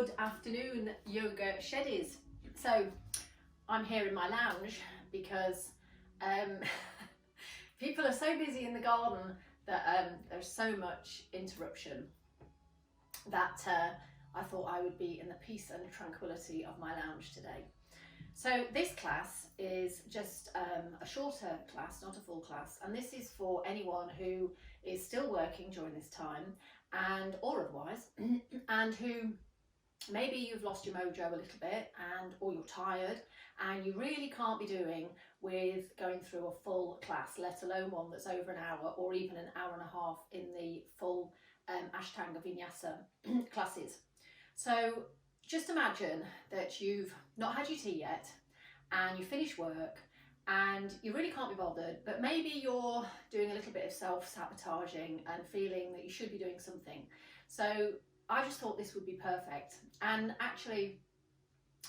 Good afternoon, yoga sheddies. So I'm here in my lounge because people are so busy in the garden that there's so much interruption that I thought I would be in the peace and tranquility of my lounge today. So this class is just a shorter class, not a full class, and this is for anyone who is still working during this time and or otherwise and who maybe you've lost your mojo a little bit and or you're tired and you really can't be doing with going through a full class, let alone one that's over an hour or even an hour and a half in the full Ashtanga Vinyasa classes. So just imagine that you've not had your tea yet and you finish work and you really can't be bothered, but maybe you're doing a little bit of self-sabotaging and feeling that you should be doing something. So I just thought this would be perfect, and actually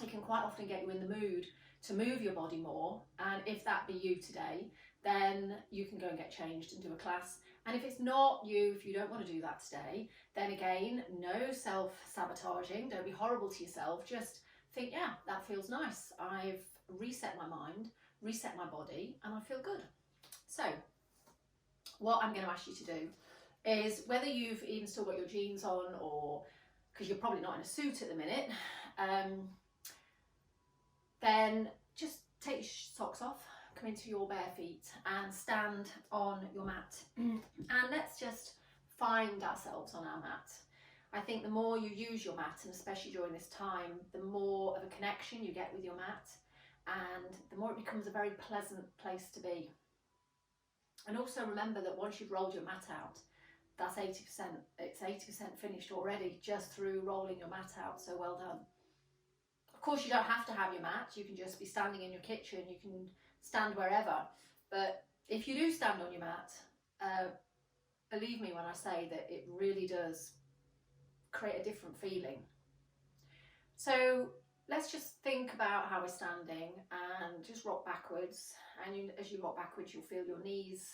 it can quite often get you in the mood to move your body more, and if that be you today, then you can go and get changed and do a class. And if it's not you, if you don't want to do that today, then again, no self-sabotaging, don't be horrible to yourself, just think, yeah, that feels nice, I've reset my mind, reset my body, and I feel good. So what I'm going to ask you to do is, whether you've even still got your jeans on, or because you're probably not in a suit at the minute, then just take your socks off, come into your bare feet and stand on your mat. And let's just find ourselves on our mat. I think the more you use your mat, and especially during this time, the more of a connection you get with your mat, and the more it becomes a very pleasant place to be. And also remember that once you've rolled your mat out, that's 80%. It's 80% finished already just through rolling your mat out, so well done. Of course, you don't have to have your mat, you can just be standing in your kitchen, you can stand wherever, but if you do stand on your mat, believe me when I say that it really does create a different feeling. So let's just think about how we're standing and just rock backwards, and as you rock backwards you'll feel your knees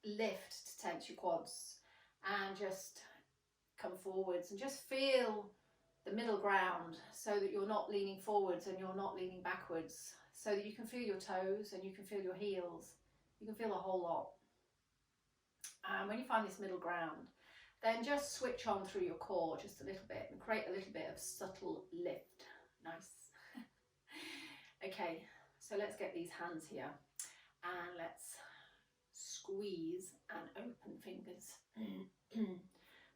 lift to tense your quads, and just come forwards and just feel the middle ground, so that you're not leaning forwards and you're not leaning backwards, so that you can feel your toes and you can feel your heels, you can feel a whole lot. And when you find this middle ground, then just switch on through your core just a little bit and create a little bit of subtle lift. Nice. Okay, so let's get these hands here and let's squeeze and open fingers.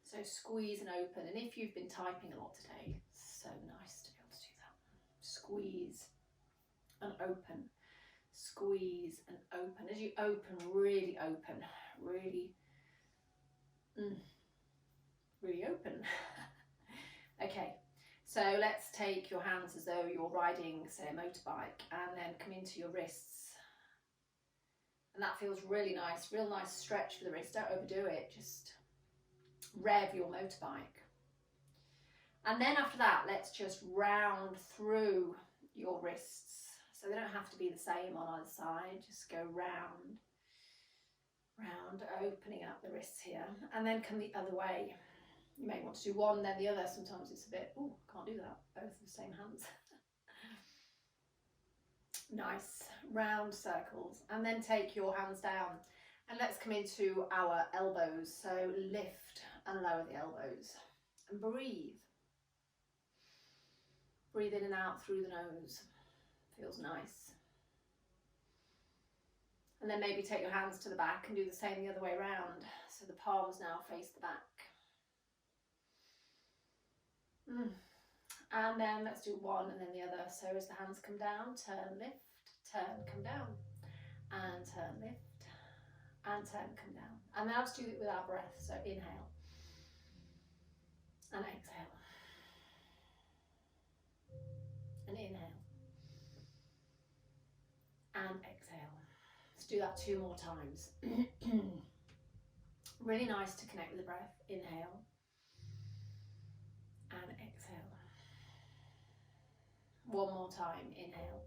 So squeeze and open, and if you've been typing a lot today, so nice to be able to do that. Squeeze and open, squeeze and open. As you open, really open, really open. Okay, so let's take your hands as though you're riding, say, a motorbike, and then come into your wrists. And that feels really nice, real nice stretch for the wrist. Don't overdo it, just rev your motorbike. And then after that, let's just round through your wrists. So they don't have to be the same on either side, just go round, round, opening up the wrists here, and then come the other way. You may want to do one, then the other. Sometimes it's a bit, oh, can't do that, both the same hands. Nice, round circles, and then take your hands down. And let's come into our elbows. So lift and lower the elbows and breathe. Breathe in and out through the nose. Feels nice. And then maybe take your hands to the back and do the same the other way around. So the palms now face the back. And then let's do one and then the other. So as the hands come down, turn, lift, turn, come down, and turn, lift, and turn, come down. And now let's do it with our breath. So inhale and exhale, and inhale and exhale. Let's do that 2 more times. Really nice to connect with the breath. Inhale and exhale. One more time. Inhale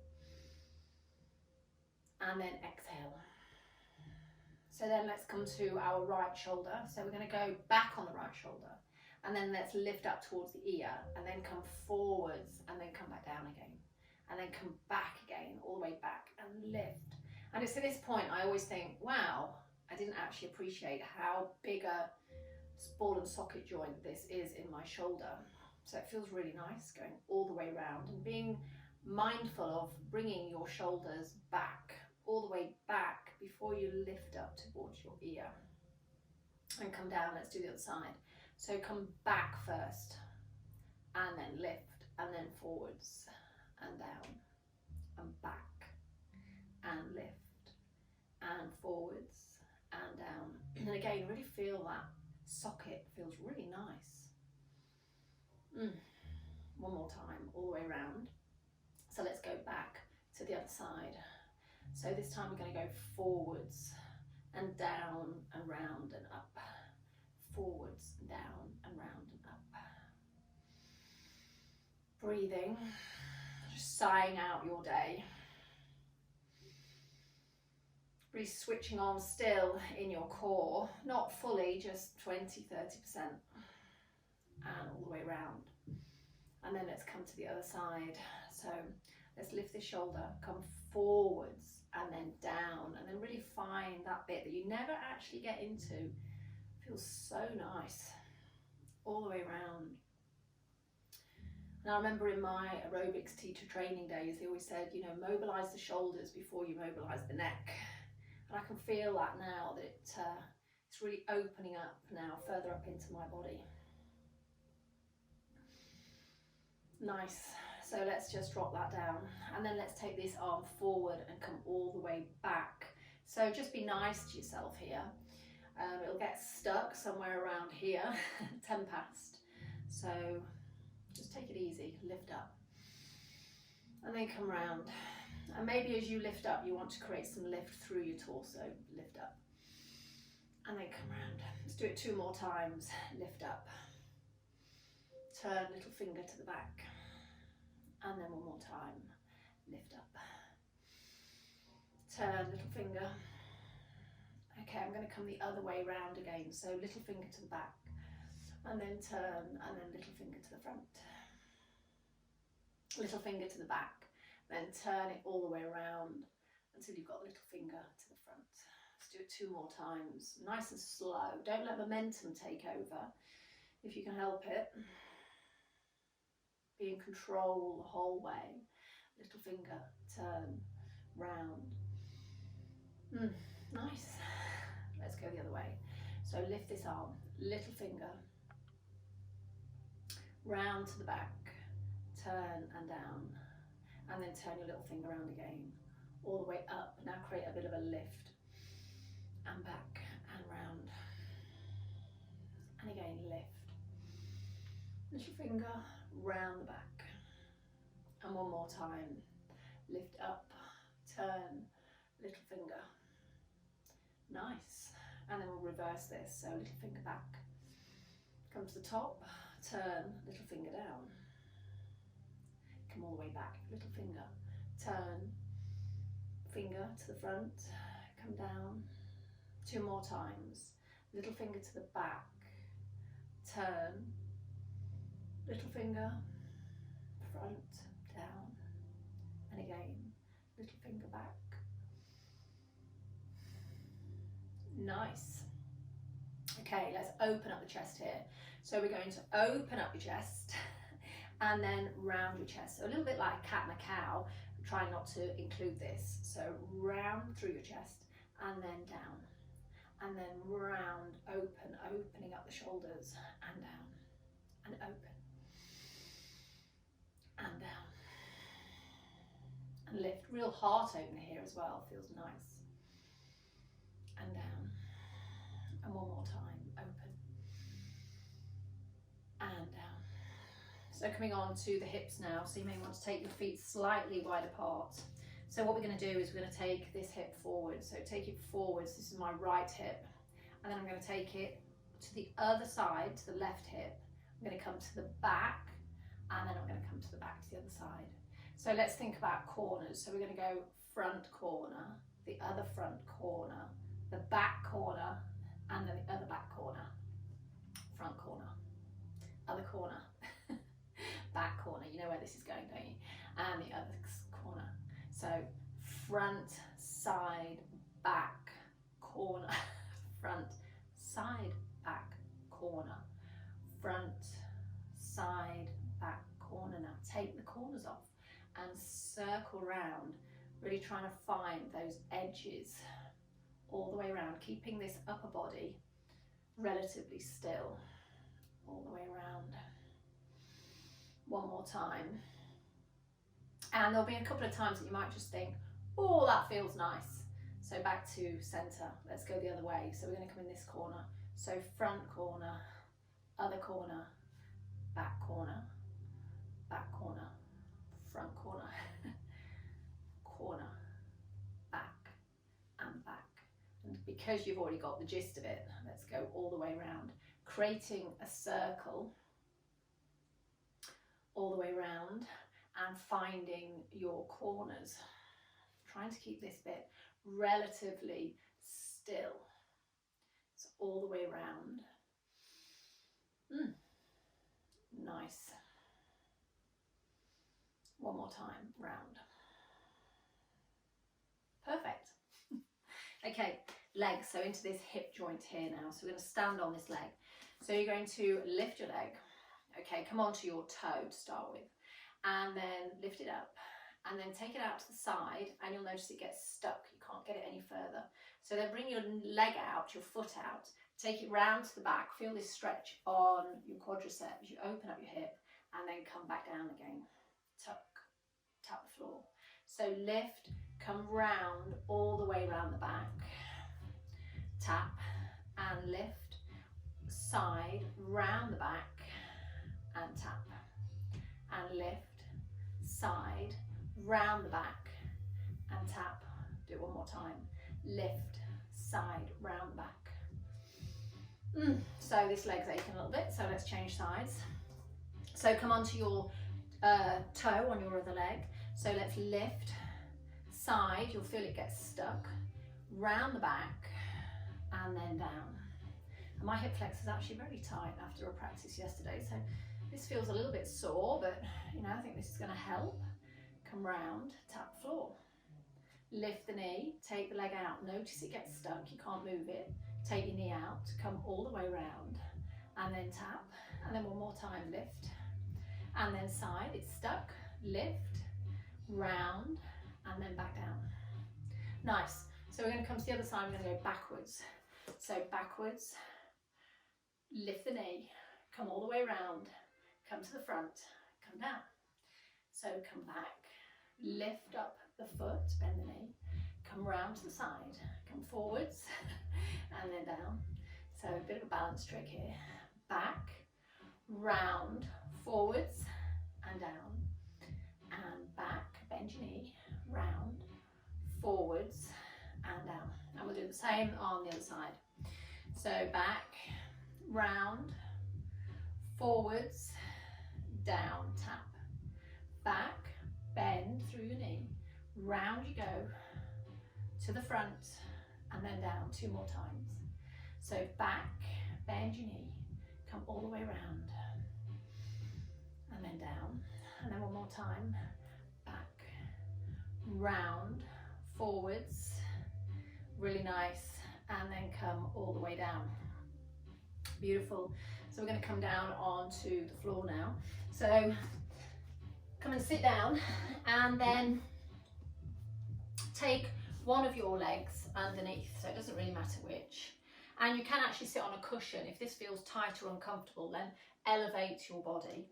and then exhale. So then let's come to our right shoulder. So we're going to go back on the right shoulder, And then let's lift up towards the ear, and then come forwards, and then come back down again. And then come back again, all the way back, and lift. And it's at this point I always think, wow, I didn't actually appreciate how big a ball and socket joint this is in my shoulder. So it feels really nice going all the way around, and being mindful of bringing your shoulders back, all the way back before you lift up towards your ear. And come down, let's do the other side. So come back first, and then lift, and then forwards, and down, and back, and lift, and forwards, and down. And again, really feel that socket, feels really nice. One more time, all the way around. So let's go back to the other side. So this time we're going to go forwards and down and round and up. Forwards and down and round and up. Breathing, just sighing out your day. Really switching on still in your core, not fully, just 20-30%. And all the way around. And then let's come to the other side. So let's lift the shoulder, come forwards and then down, and then really find that bit that you never actually get into. Feels so nice. All the way around. And I remember in my aerobics teacher training days, they always said, you know, mobilize the shoulders before you mobilize the neck. And I can feel that now, that it's really opening up now, further up into my body. Nice. So let's just drop that down, and then let's take this arm forward and come all the way back. So just be nice to yourself here. It'll get stuck somewhere around here, 10 past. So just take it easy, lift up, and then come round. And maybe as you lift up, you want to create some lift through your torso. Lift up, and then come round. Let's do it 2 more times. Lift up, turn little finger to the back, and then 1 more time. Lift up, turn little finger. Okay, I'm going to come the other way round again. So little finger to the back, and then turn, and then little finger to the front. Little finger to the back, then turn it all the way around until you've got the little finger to the front. Let's do it 2 more times, nice and slow. Don't let momentum take over if you can help it. Be in control the whole way. Little finger, turn, round. Nice. Let's go the other way. So lift this arm, little finger, round to the back, turn and down, and then turn your little finger around again, all the way up. Now create a bit of a lift, and back and round, and again lift, little finger, round the back, and 1 more time, lift up, turn, little finger. Nice. And then we'll reverse this. So little finger back, come to the top, turn, little finger down, come all the way back, little finger, turn, finger to the front, come down. 2 more times, little finger to the back, turn, little finger, front, down, and again, little finger back. Nice. Okay, let's open up the chest here. So we're going to open up your chest and then round your chest. So a little bit like a cat and a cow. Try not to include this. So round through your chest and then down. And then round, opening up the shoulders and down. And open. And down. And lift. Real heart opener here as well. Feels nice. And down. And 1 more time, open. And down. So coming on to the hips now. So you may want to take your feet slightly wide apart. So what we're going to do is we're going to take this hip forward. So take it forwards. This is my right hip. And then I'm going to take it to the other side, to the left hip. I'm going to come to the back. And then I'm going to come to the back to the other side. So let's think about corners. So we're going to go front corner, the other front corner, the back corner, and then the other back corner, front corner. this is going, don't you? And the other corner. So front, side, back, corner, front, side, back, corner, front, side, back, corner. Now take the corners off and circle round, really trying to find those edges all the way around, keeping this upper body relatively still all the way around. One more time. And there'll be a couple of times that you might just think, oh, that feels nice. So back to center. Let's go the other way. So we're going to come in this corner. So front corner, other corner, back corner, front corner, corner, back and back. And because you've already got the gist of it, let's go all the way around, creating a circle all the way around and finding your corners. Trying to keep this bit relatively still. So all the way around. Nice. One more time, round. Perfect. Okay, legs, so into this hip joint here now. So we're going to stand on this leg. So you're going to lift your leg. Okay, come onto your toe to start with. And then lift it up. And then take it out to the side, and you'll notice it gets stuck. You can't get it any further. So then bring your leg out, your foot out, take it round to the back. Feel this stretch on your quadriceps. You open up your hip and then come back down again. Tuck, tap the floor. So lift, come round all the way around the back. Tap and lift, side, round the back and tap. And lift, side, round the back and tap. Do it one more time. Lift, side, round the back. So this leg's aching a little bit, so let's change sides. So come onto your toe on your other leg. So let's lift, side, you'll feel it gets stuck, round the back and then down. And my hip flexor is actually very tight after a practice yesterday, so this feels a little bit sore, but you know, I think this is going to help. Come round, tap the floor. Lift the knee, take the leg out. Notice it gets stuck, you can't move it. Take your knee out, come all the way round, and then tap. And then one more time, lift. And then side, it's stuck. Lift, round, and then back down. Nice. So we're going to come to the other side, we're going to go backwards. So backwards, lift the knee, come all the way round, come to the front, come down. So come back, lift up the foot, bend the knee, come round to the side, come forwards and then down. So a bit of a balance trick here. Back, round, forwards and down, and back, bend your knee, round, forwards and down. And we'll do the same on the other side. So back, round, forwards, down, tap. Back, bend through your knee, round you go, to the front and then down 2 more times. So back, bend your knee, come all the way around and then down, and then one more time. Back, round, forwards, really nice, and then come all the way down. Beautiful. So we're going to come down onto the floor now. So come and sit down, and then take one of your legs underneath, so it doesn't really matter which. And you can actually sit on a cushion. If this feels tight or uncomfortable, then elevate your body.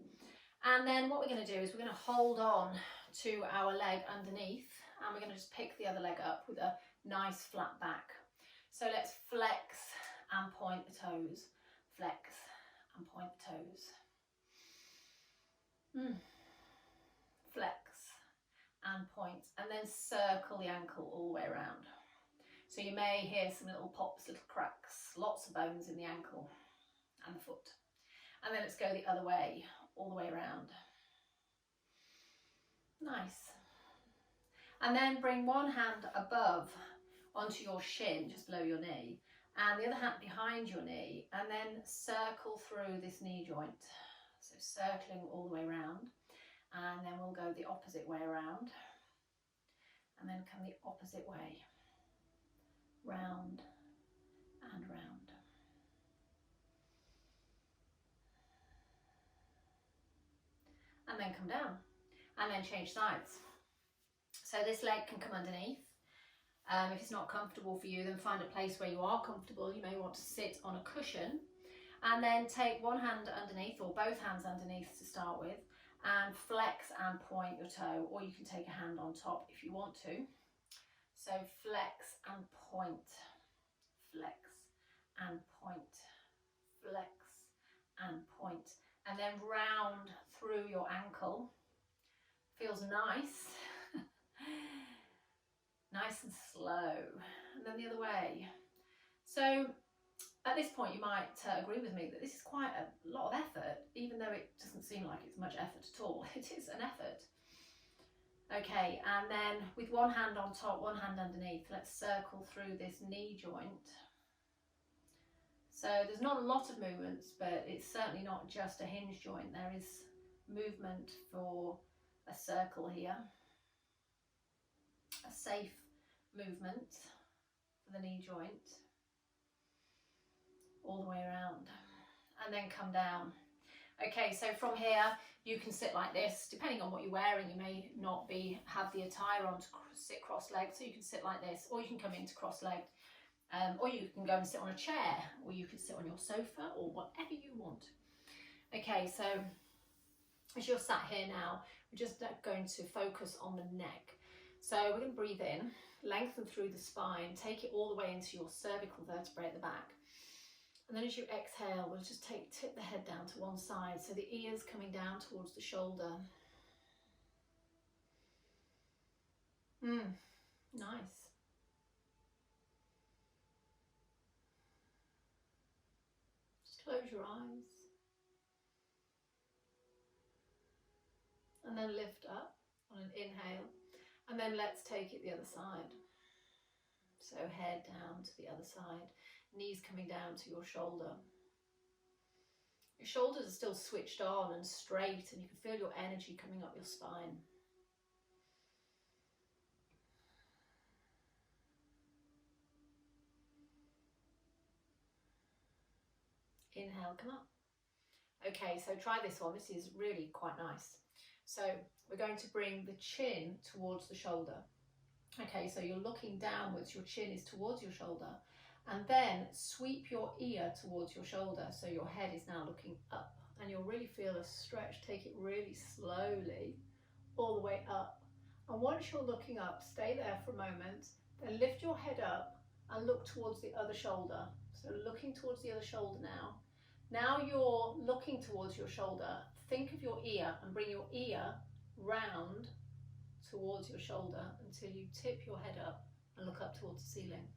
And then what we're going to do is we're going to hold on to our leg underneath, and we're going to just pick the other leg up with a nice flat back. So let's flex and point the toes. Flex and point the toes. Flex and point, and then circle the ankle all the way around. So you may hear some little pops, little cracks, lots of bones in the ankle and the foot. And then let's go the other way, all the way around. Nice. And then bring one hand above onto your shin, just below your knee, and the other hand behind your knee, and then circle through this knee joint. So circling all the way around. And then we'll go the opposite way around. And then come the opposite way. Round and round. And then come down. And then change sides. So this leg can come underneath. If it's not comfortable for you, then find a place where you are comfortable. You may want to sit on a cushion. And then take one hand underneath, or both hands underneath to start with, and flex and point your toe, or you can take a hand on top if you want to. So flex and point, flex and point, flex and point, and then round through your ankle. Feels nice. Nice and slow. And then the other way. So at this point, you might agree with me that this is quite a lot of effort, even though it doesn't seem like it's much effort at all. It is an effort. Okay, and then with one hand on top, one hand underneath, let's circle through this knee joint. So there's not a lot of movements, but it's certainly not just a hinge joint. There is movement for a circle here. A safe movement for the knee joint. All the way around, and then come down. Okay, so from here you can sit like this. Depending on what you're wearing, you may not have the attire on to sit cross-legged, so you can sit like this, or you can come into cross-legged, or you can go and sit on a chair, or you can sit on your sofa, or whatever you want. Okay, so as you're sat here now, we're just going to focus on the neck. So we're going to breathe in, lengthen through the spine, take it all the way into your cervical vertebrae at the back. And then as you exhale, we'll just tip the head down to one side, so the ears coming down towards the shoulder. Nice. Just close your eyes. And then lift up on an inhale. And then let's take it the other side. So head down to the other side. Knees coming down to your shoulder. Your shoulders are still switched on and straight, and you can feel your energy coming up your spine. Inhale, come up. Okay, so try this one. This is really quite nice. So we're going to bring the chin towards the shoulder. Okay, so you're looking downwards, your chin is towards your shoulder. And then sweep your ear towards your shoulder, so your head is now looking up, and you'll really feel a stretch. Take it really slowly all the way up, and once you're looking up, stay there for a moment, then lift your head up and look towards the other shoulder. So looking towards the other shoulder now. Now you're looking towards your shoulder, think of your ear and bring your ear round towards your shoulder until you tip your head up and look up towards the ceiling.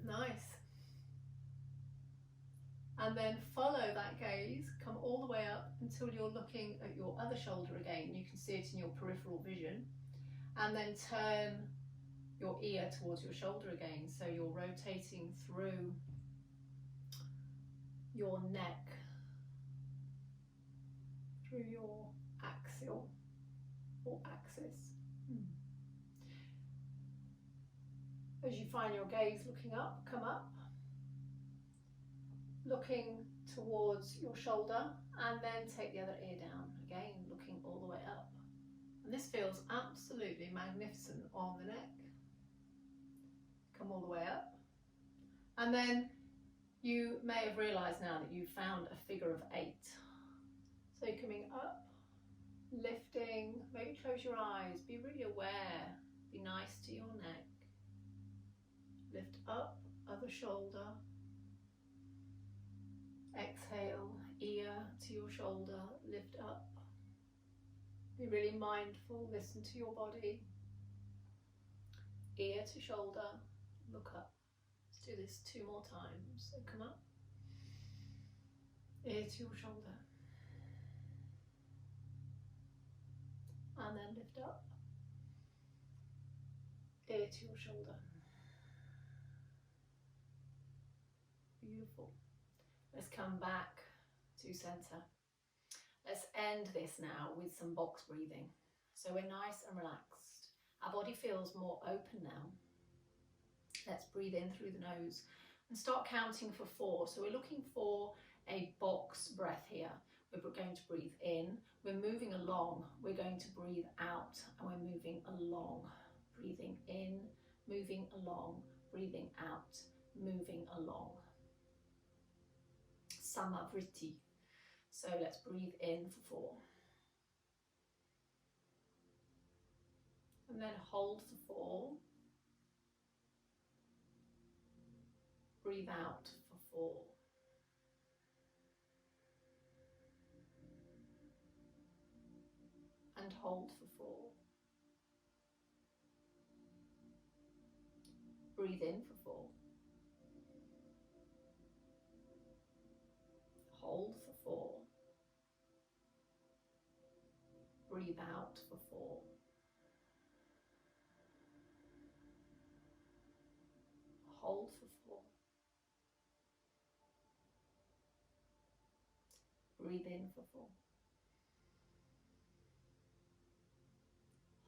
Nice. And then follow that gaze, come all the way up until you're looking at your other shoulder again. You can see it in your peripheral vision. And then turn your ear towards your shoulder again. So you're rotating through your neck, through your axial or axis. As you find your gaze looking up, come up, looking towards your shoulder, and then take the other ear down, again looking all the way up. And this feels absolutely magnificent on the neck. Come all the way up. And then you may have realised now that you've found a figure of 8. So you're coming up, lifting, maybe close your eyes, be really aware, be nice to your neck. Lift up, other shoulder. Exhale, ear to your shoulder, lift up. Be really mindful, listen to your body. Ear to shoulder, look up. Let's do this 2 more times. So come up, ear to your shoulder. And then lift up, ear to your shoulder. Beautiful. Let's come back to center. Let's end this now with some box breathing. So we're nice and relaxed. Our body feels more open now. Let's breathe in through the nose and start counting for 4. So we're looking for a box breath here. We're going to breathe in, we're moving along, we're going to breathe out, and we're moving along. Breathing in, moving along, breathing out, moving along. Samavriti. So let's breathe in for 4. And then hold for 4. Breathe out for 4. And hold for 4. Breathe in for 4. Hold for 4. Breathe out for 4. Hold for 4. Breathe in for 4.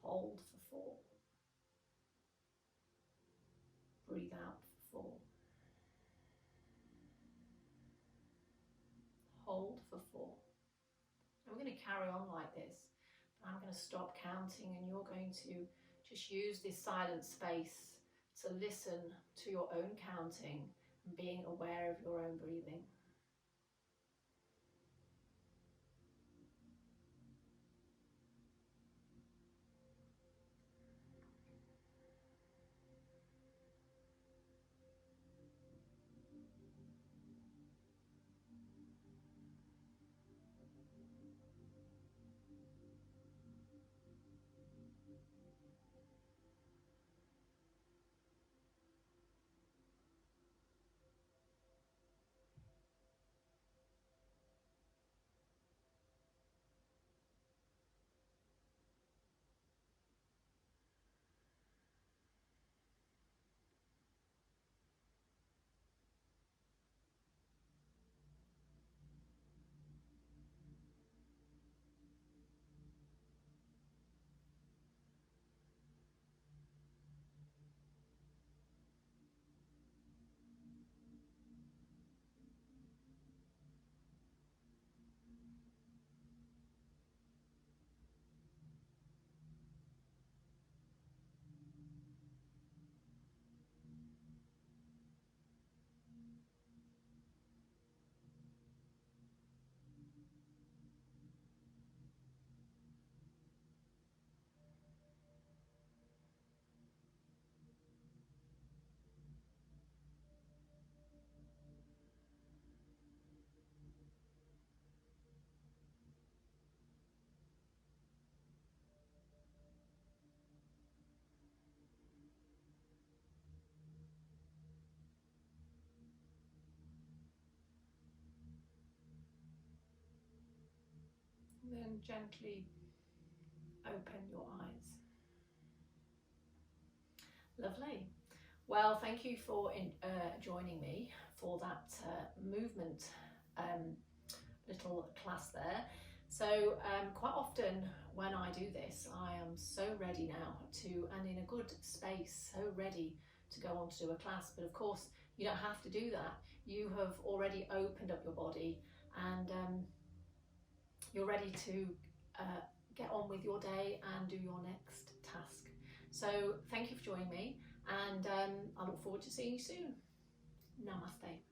Hold for 4. Breathe out for 4. Hold for 4. And we're going to carry on like this. I'm going to stop counting, and you're going to just use this silent space to listen to your own counting and being aware of your own breathing. And then gently open your eyes. Lovely. Well, thank you for joining me for that movement little class there. So quite often when I do this, I am so ready now and in a good space, so ready to go on to do a class. But of course, you don't have to do that. You have already opened up your body, and you're ready to get on with your day and do your next task. So thank you for joining me, and I look forward to seeing you soon. Namaste.